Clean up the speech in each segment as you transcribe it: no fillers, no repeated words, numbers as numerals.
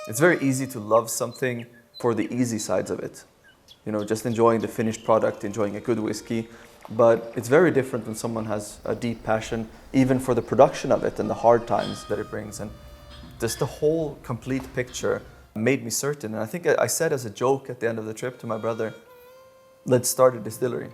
It's very easy to love something for the easy sides of it. You know, just enjoying the finished product, enjoying a good whiskey. But it's very different when someone has a deep passion, even for the production of it and the hard times that it brings. And just the whole complete picture made me certain. And I think I said as a joke at the end of the trip to my brother, let's start a distillery.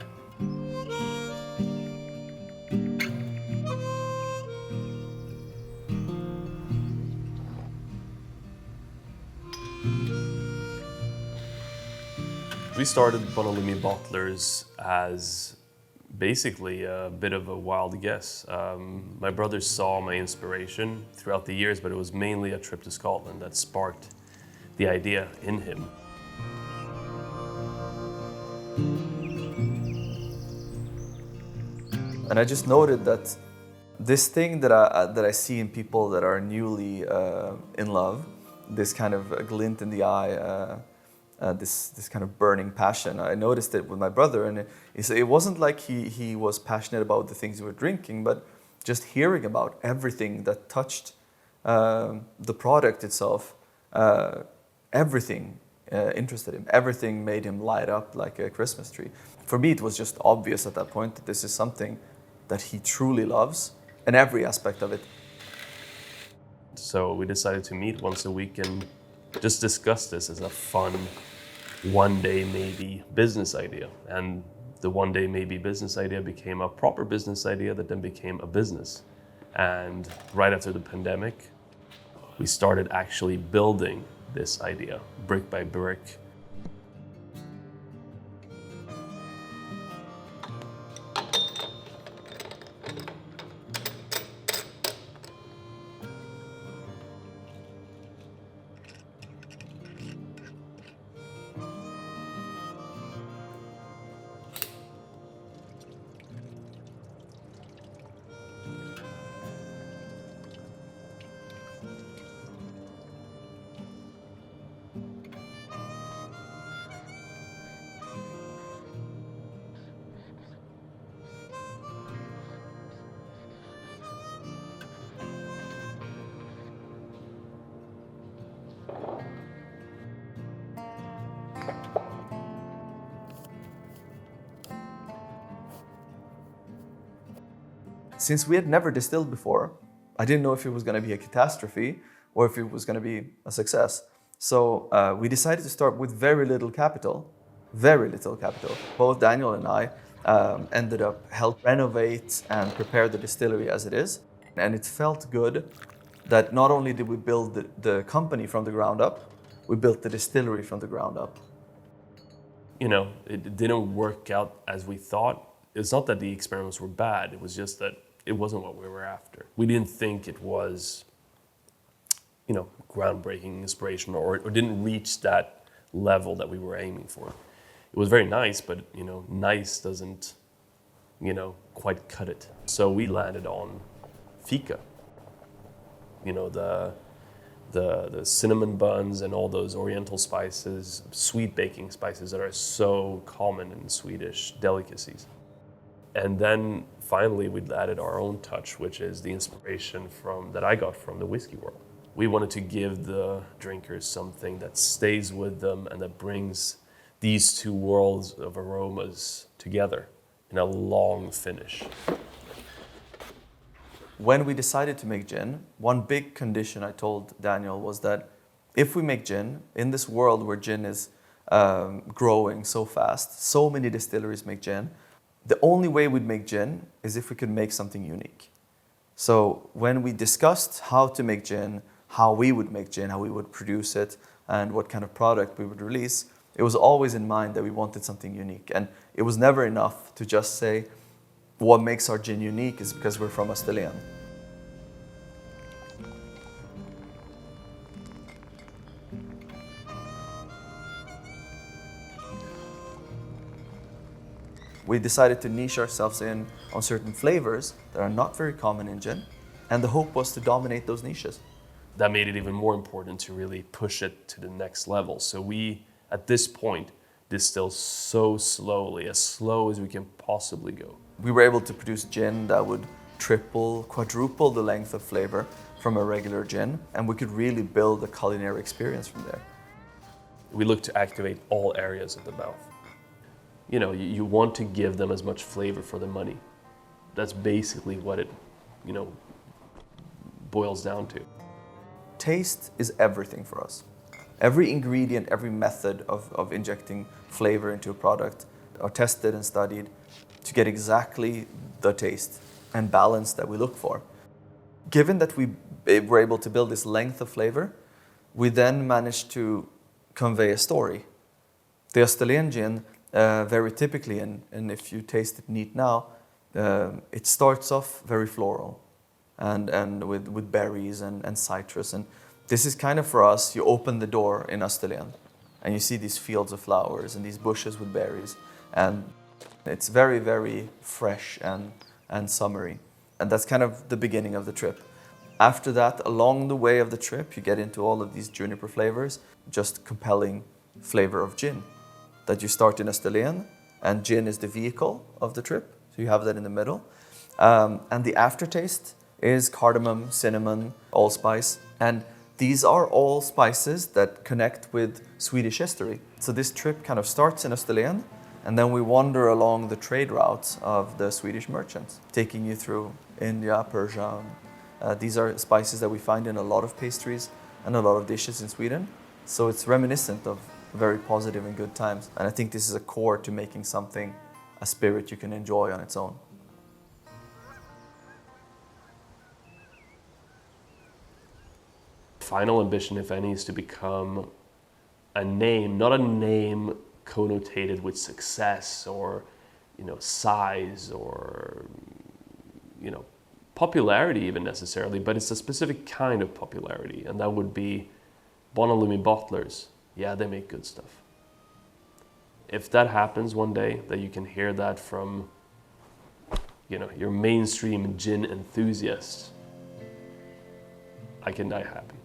We started Bonalumi Bottlers as basically a bit of a wild guess. My brother saw my inspiration throughout the years, but it was mainly a trip to Scotland that sparked the idea in him. And I just noted that this thing that I see in people that are newly in love, this kind of glint in the eye, this kind of burning passion. I noticed it with my brother, and it wasn't like he was passionate about the things we were drinking, but just hearing about everything that touched the product itself, everything interested him. Everything made him light up like a Christmas tree. For me, it was just obvious at that point that this is something that he truly loves, and every aspect of it. So we decided to meet once a week and just discuss this as a fun, one day maybe business idea. And the one day maybe business idea became a proper business idea that then became a business. And right after the pandemic, we started actually building this idea brick by brick. Since we had never distilled before, I didn't know if it was going to be a catastrophe or if it was going to be a success. So we decided to start with very little capital. Both Daniel and I ended up help renovate and prepare the distillery as it is. And it felt good that not only did we build the company from the ground up, we built the distillery from the ground up. You know, it didn't work out as we thought. It's not that the experiments were bad, it was just that it wasn't what we were after. We didn't think it was, you know, groundbreaking, inspirational, or didn't reach that level that we were aiming for. It was very nice, but, you know, nice doesn't, you know, quite cut it. So we landed on fika. You know, the cinnamon buns and all those oriental spices, sweet baking spices that are so common in Swedish delicacies. And then finally we added our own touch, which is the inspiration that I got from the whiskey world. We wanted to give the drinkers something that stays with them and that brings these two worlds of aromas together in a long finish. When we decided to make gin, one big condition I told Daniel was that if we make gin, in this world where gin is growing so fast, so many distilleries make gin, the only way we'd make gin is if we could make something unique. So when we discussed how to make gin, how we would make gin, how we would produce it, and what kind of product we would release, it was always in mind that we wanted something unique. And it was never enough to just say, what makes our gin unique is because we're from Österlen. We decided to niche ourselves in on certain flavors that are not very common in gin, and the hope was to dominate those niches. That made it even more important to really push it to the next level. So we, at this point, distill so slowly, as slow as we can possibly go. We were able to produce gin that would triple, quadruple the length of flavor from a regular gin, and we could really build a culinary experience from there. We look to activate all areas of the mouth. You know, you want to give them as much flavor for their money. That's basically what it, you know, boils down to. Taste is everything for us. Every ingredient, every method of injecting flavor into a product are tested and studied to get exactly the taste and balance that we look for. Given that we were able to build this length of flavor, we then managed to convey a story. The Australian gin, very typically, and if you taste it neat now, it starts off very floral and with berries and citrus. And this is kind of for us, you open the door in Australian and you see these fields of flowers and these bushes with berries. And it's very, very fresh and summery. And that's kind of the beginning of the trip. After that, along the way of the trip, you get into all of these juniper flavors, just compelling flavor of gin. That you start in Australian, and gin is the vehicle of the trip, so you have that in the middle. And the aftertaste is cardamom, cinnamon, allspice, and these are all spices that connect with Swedish history. So this trip kind of starts in Australian, and then we wander along the trade routes of the Swedish merchants, taking you through India, Persia. These are spices that we find in a lot of pastries and a lot of dishes in Sweden. So it's reminiscent of very positive and good times. And I think this is a core to making something, a spirit you can enjoy on its own. Final ambition, if any, is to become a name, not a name connotated with success or, you know, size or, you know, popularity even necessarily, but it's a specific kind of popularity, and that would be Bonalumi Bottlers. Yeah, they make good stuff. If that happens one day, that you can hear that from, you know, your mainstream gin enthusiasts, I can die happy.